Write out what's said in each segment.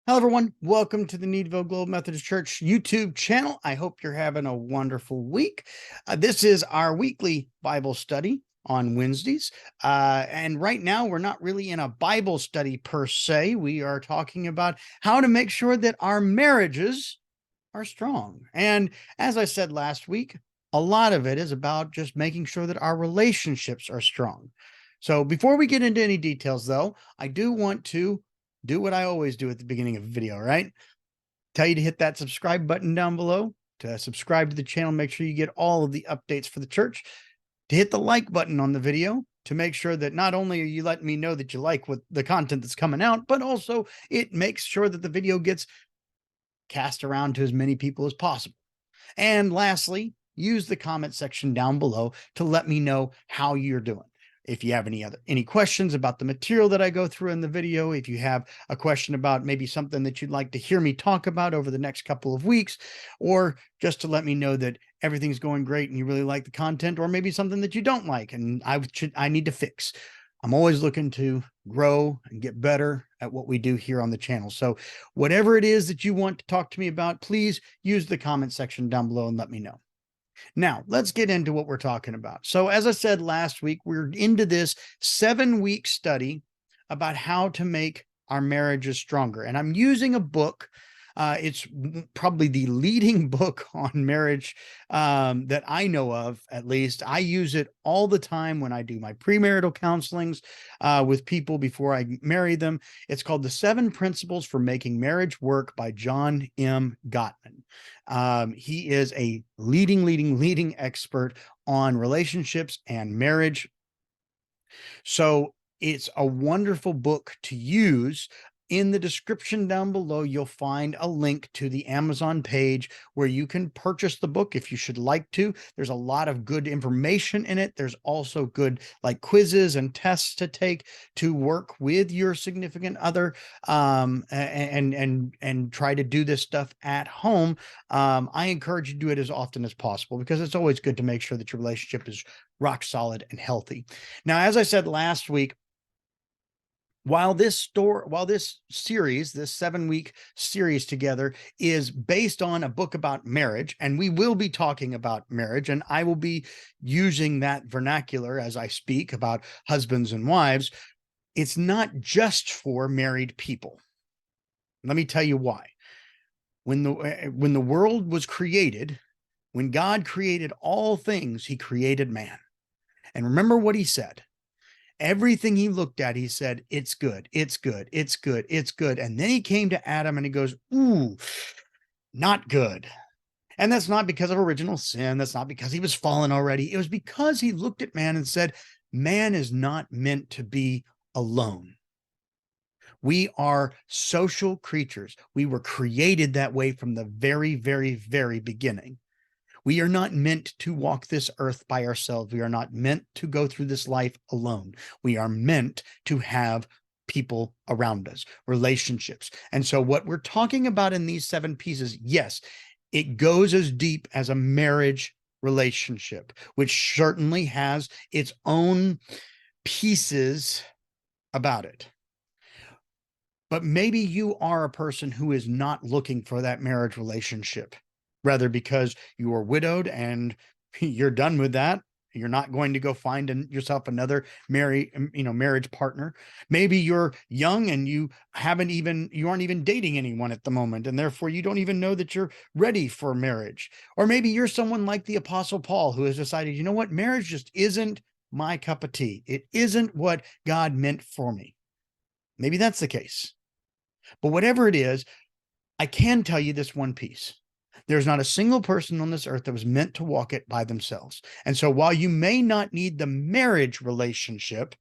Hello, everyone. Welcome to the Needville Global Methodist Church YouTube channel. I hope you're having a wonderful week. This is our weekly Bible study on Wednesdays. And right now, we're not really in a Bible study per se. We are talking about how to make sure that our marriages are strong. And as I said last week, a lot of it is about just making sure that our relationships are strong. So before we get into any details, though, I do want to do what I always do at the beginning of a video, right? Tell you to hit that subscribe button down below, to subscribe to the channel, make sure you get all of the updates for the church, to hit the like button on the video, to make sure that not only are you letting me know that you like what the content that's coming out, but also it makes sure that the video gets cast around to as many people as possible. And lastly, use the comment section down below to let me know how you're doing. If you have any questions about the material that I go through in the video, if you have a question about maybe something that you'd like to hear me talk about over the next couple of weeks, or just to let me know that everything's going great and you really like the content, or maybe something that you don't like and I need to fix. I'm always looking to grow and get better at what we do here on the channel. So whatever it is that you want to talk to me about, please use the comment section down below and let me know. Now, let's get into what we're talking about. So, as I said last week, we're into this 7-week study about how to make our marriages stronger. And I'm using a book. It's probably the leading book on marriage that I know of, at least. I use it all the time when I do my premarital counselings with people before I marry them. It's called The 7 Principles for Making Marriage Work by John M. Gottman. He is a leading expert on relationships and marriage. So it's a wonderful book to use. In the description down below, you'll find a link to the Amazon page where you can purchase the book if you should like to. There's a lot of good information in it. There's also good like quizzes and tests to take to work with your significant other and try to do this stuff at home. I encourage you to do it as often as possible because it's always good to make sure that your relationship is rock solid and healthy. Now, as I said last week, while this series, this 7-week series together is based on a book about marriage, and we will be talking about marriage, and I will be using that vernacular as I speak about husbands and wives, it's not just for married people. Let me tell you why. When the world was created, when God created all things, he created man. And remember what he said. Everything he looked at, he said, it's good, it's good, it's good, it's good. And then he came to Adam and he goes, ooh, not good. And that's not because of original sin. That's not because he was fallen already. It was because he looked at man and said, man is not meant to be alone. We are social creatures. We were created that way from the very beginning. We are not meant to walk this earth by ourselves. We are not meant to go through this life alone. We are meant to have people around us, relationships. And so what we're talking about in these 7 pieces, yes, it goes as deep as a marriage relationship, which certainly has its own pieces about it. But maybe you are a person who is not looking for that marriage relationship. Rather because you are widowed and you're done with that. You're not going to go find yourself another marriage partner. Maybe you're young and you aren't even dating anyone at the moment, and therefore you don't even know that you're ready for marriage. Or maybe you're someone like the Apostle Paul who has decided, you know what, marriage just isn't my cup of tea. It isn't what God meant for me. Maybe that's the case. But whatever it is, I can tell you this one piece. There's not a single person on this earth that was meant to walk it by themselves. And so while you may not need the marriage relationship,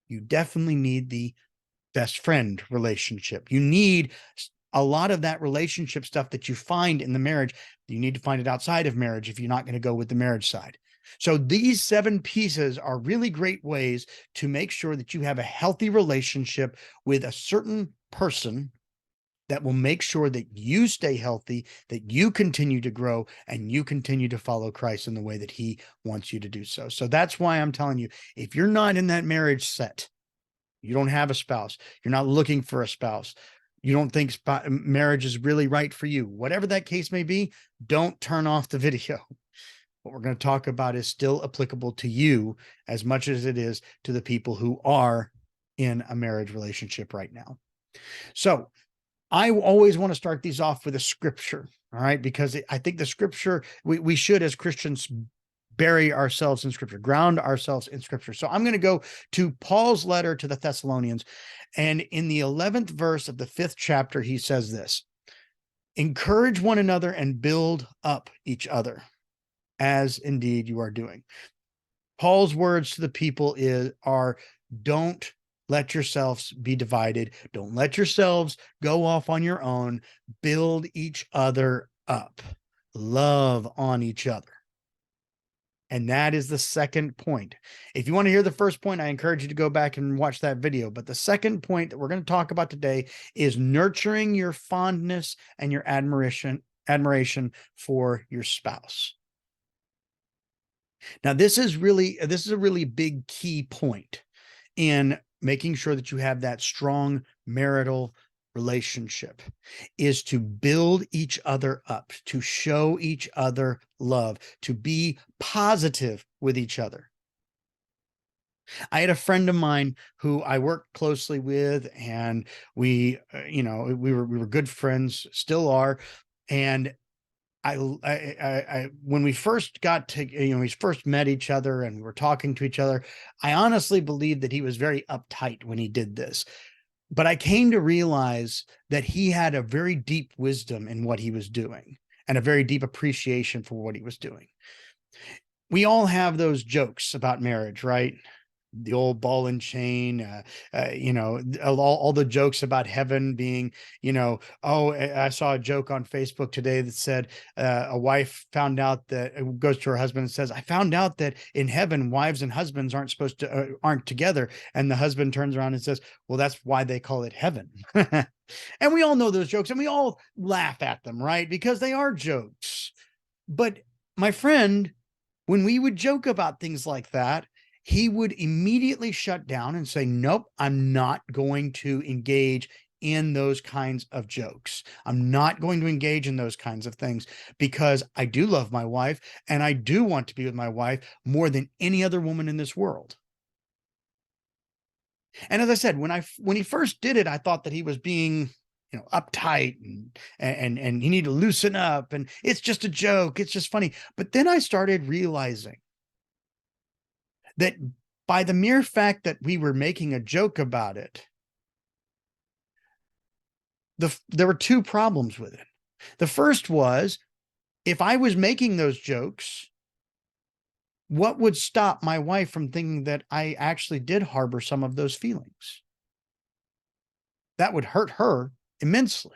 you definitely need the best friend relationship. You need a lot of that relationship stuff that you find in the marriage. You need to find it outside of marriage if you're not going to go with the marriage side. So these 7 pieces are really great ways to make sure that you have a healthy relationship with a certain person that will make sure that you stay healthy, that you continue to grow, and you continue to follow Christ in the way that he wants you to do so. So that's why I'm telling you, if you're not in that marriage set, you don't have a spouse, you're not looking for a spouse, You don't think marriage is really right for you, whatever that case may be, don't turn off the video. What we're going to talk about is still applicable to you as much as it is to the people who are in a marriage relationship right now. So I always want to start these off with a scripture, all right? Because I think the scripture, we should, as Christians, bury ourselves in scripture, ground ourselves in scripture. So I'm going to go to Paul's letter to the Thessalonians. And in the 11th verse of the 5th chapter, he says this: encourage one another and build up each other, as indeed you are doing. Paul's words to the people are don't let yourselves be divided. Don't let yourselves go off on your own. Build each other up. Love on each other. And that is the second point. If you want to hear the first point, I encourage you to go back and watch that video. But the second point that we're going to talk about today is nurturing your fondness and your admiration for your spouse. Now, this is a really big key point in making sure that you have that strong marital relationship, is to build each other up, to show each other love, to be positive with each other. I had a friend of mine who I worked closely with, and we were good friends, still are. And when we first we first met each other and we were talking to each other, I honestly believed that he was very uptight when he did this. But I came to realize that he had a very deep wisdom in what he was doing and a very deep appreciation for what he was doing. We all have those jokes about marriage, right? The old ball and chain, all the jokes about heaven being, I saw a joke on Facebook today that said a wife found out that goes to her husband and says, I found out that in heaven, wives and husbands aren't together. And the husband turns around and says, well, that's why they call it heaven. And we all know those jokes and we all laugh at them, right? Because they are jokes. But my friend, when we would joke about things like that, he would immediately shut down and say, nope, I'm not going to engage in those kinds of jokes. I'm not going to engage in those kinds of things because I do love my wife and I do want to be with my wife more than any other woman in this world. And as I said, when he first did it, I thought that he was being, uptight and you need to loosen up and it's just a joke. It's just funny. But then I started realizing that by the mere fact that we were making a joke about it, there were two problems with it. The first was, if I was making those jokes, what would stop my wife from thinking that I actually did harbor some of those feelings? That would hurt her immensely.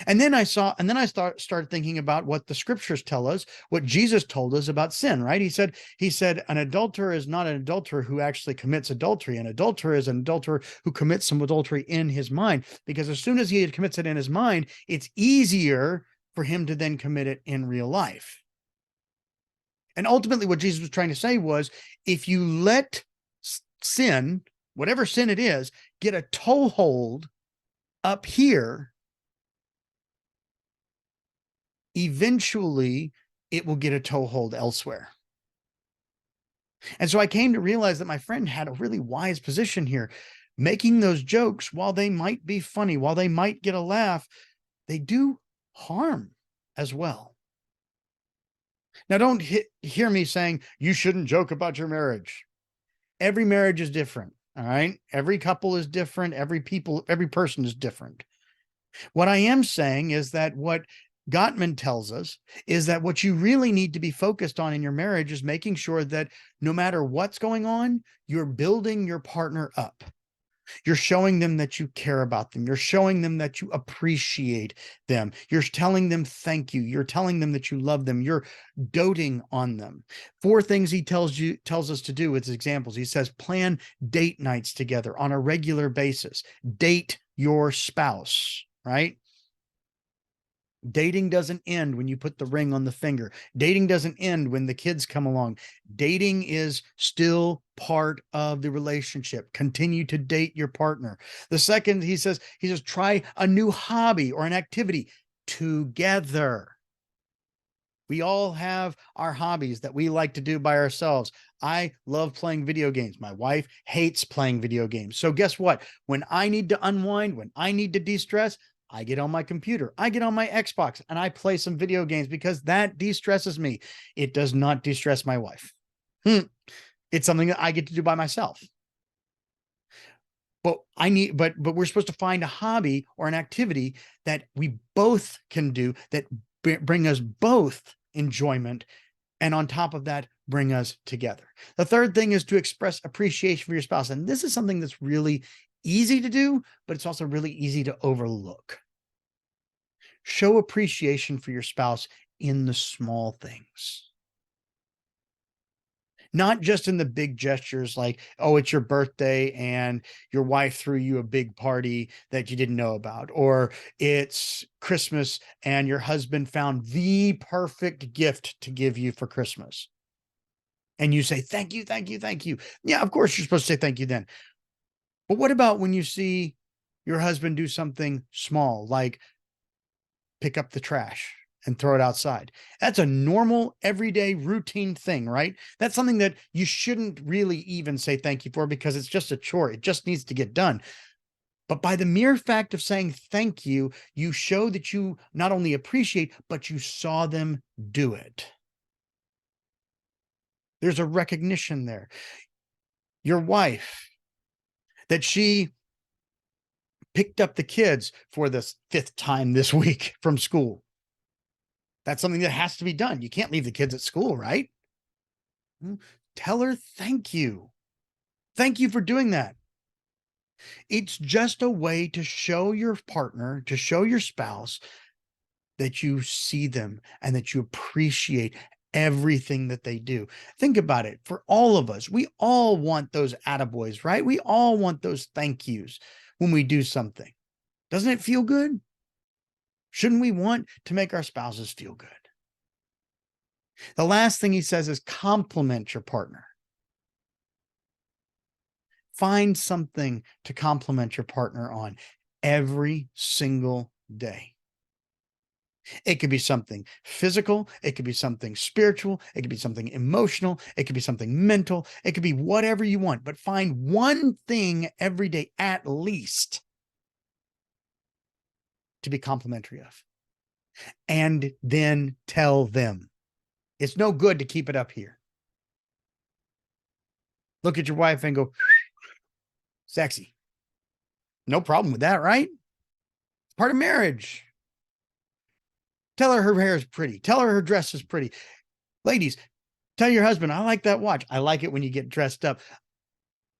And then I started thinking about what the scriptures tell us, what Jesus told us about sin, right? He said, an adulterer is not an adulterer who actually commits adultery. An adulterer is an adulterer who commits some adultery in his mind, because as soon as he commits it in his mind, it's easier for him to then commit it in real life. And ultimately what Jesus was trying to say was, if you let sin, whatever sin it is, get a toehold up here, eventually it will get a toehold elsewhere. And so I came to realize that my friend had a really wise position here. Making those jokes, while they might be funny, while they might get a laugh, they do harm as well. Now, don't hear me saying you shouldn't joke about your marriage. Every marriage is different. All right. Every couple is different. Every person is different. What I am saying is that what Gottman tells us is that what you really need to be focused on in your marriage is making sure that no matter what's going on, you're building your partner up. You're showing them that you care about them. You're showing them that you appreciate them. You're telling them thank you. You're telling them that you love them. You're doting on them. 4 things he tells us to do with his examples. He says, plan date nights together on a regular basis. Date your spouse, right? Dating doesn't end when you put the ring on the finger. Dating doesn't end when the kids come along. Dating is still part of the relationship. Continue to date your partner. The second, he says, try a new hobby or an activity together. We all have our hobbies that we like to do by ourselves. I love playing video games. My wife hates playing video games. So guess what? When I need to unwind, when I need to de-stress, I get on my computer, I get on my Xbox, and I play some video games because that de-stresses me. It does not de-stress my wife. It's something that I get to do by myself. But we're supposed to find a hobby or an activity that we both can do that bring us both enjoyment, and on top of that, bring us together. The third thing is to express appreciation for your spouse. And this is something that's really easy to do, but it's also really easy to overlook. Show appreciation for your spouse in the small things. Not just in the big gestures like, oh, it's your birthday and your wife threw you a big party that you didn't know about, or it's Christmas and your husband found the perfect gift to give you for Christmas. And you say, thank you, thank you, thank you. Yeah, of course you're supposed to say thank you then. But what about when you see your husband do something small, like pick up the trash and throw it outside? That's a normal, everyday, routine thing, right? That's something that you shouldn't really even say thank you for because it's just a chore. It just needs to get done. But by the mere fact of saying thank you, you show that you not only appreciate, but you saw them do it. There's a recognition there. Your wife, that she picked up the kids for the fifth time this week from school. That's something that has to be done. You can't leave the kids at school, right? Tell her thank you. Thank you for doing that. It's just a way to show your partner, to show your spouse that you see them and that you appreciate everything that they do. Think about it. For all of us, we all want those attaboys, right? We all want those thank yous when we do something. Doesn't it feel good? Shouldn't we want to make our spouses feel good? The last thing he says is compliment your partner. Find something to compliment your partner on every single day. It could be something physical. It could be something spiritual. It could be something emotional. It could be something mental. It could be whatever you want, but find one thing every day at least to be complimentary of. And then tell them. It's no good to keep it up here. Look at your wife and go, sexy. No problem with that, right? It's part of marriage. Tell her hair is pretty. Tell her her dress is pretty. Ladies, tell your husband, I like that watch. I like it when you get dressed up.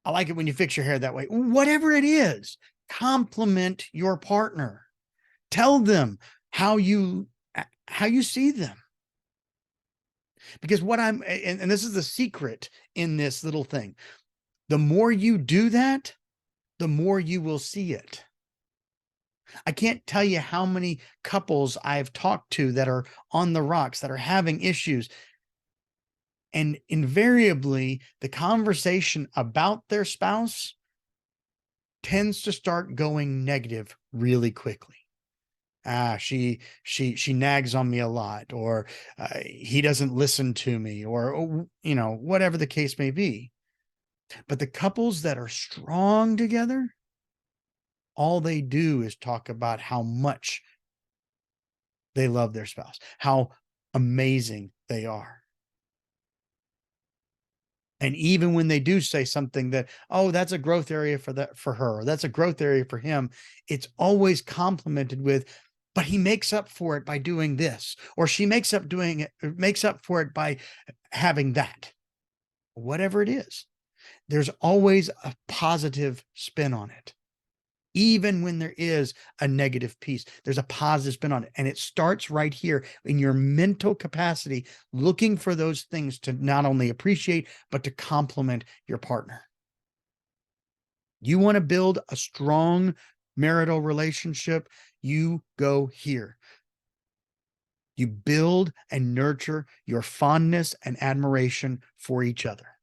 I like it when you fix your hair that way. Whatever it is, compliment your partner. Tell them how you see them. Because and this is the secret in this little thing. The more you do that, the more you will see it. I can't tell you how many couples I've talked to that are on the rocks, that are having issues. And invariably, the conversation about their spouse tends to start going negative really quickly. She nags on me a lot, or he doesn't listen to me, or whatever the case may be. But the couples that are strong together, all they do is talk about how much they love their spouse, how amazing they are. And even when they do say something that, oh, that's a growth area for her, or that's a growth area for him, it's always complimented with, but he makes up for it by doing this, or she makes up for it by having that. Whatever it is, there's always a positive spin on it. Even when there is a negative piece, there's a positive spin on it. And it starts right here in your mental capacity, looking for those things to not only appreciate, but to compliment your partner. You want to build a strong marital relationship, you go here. You build and nurture your fondness and admiration for each other.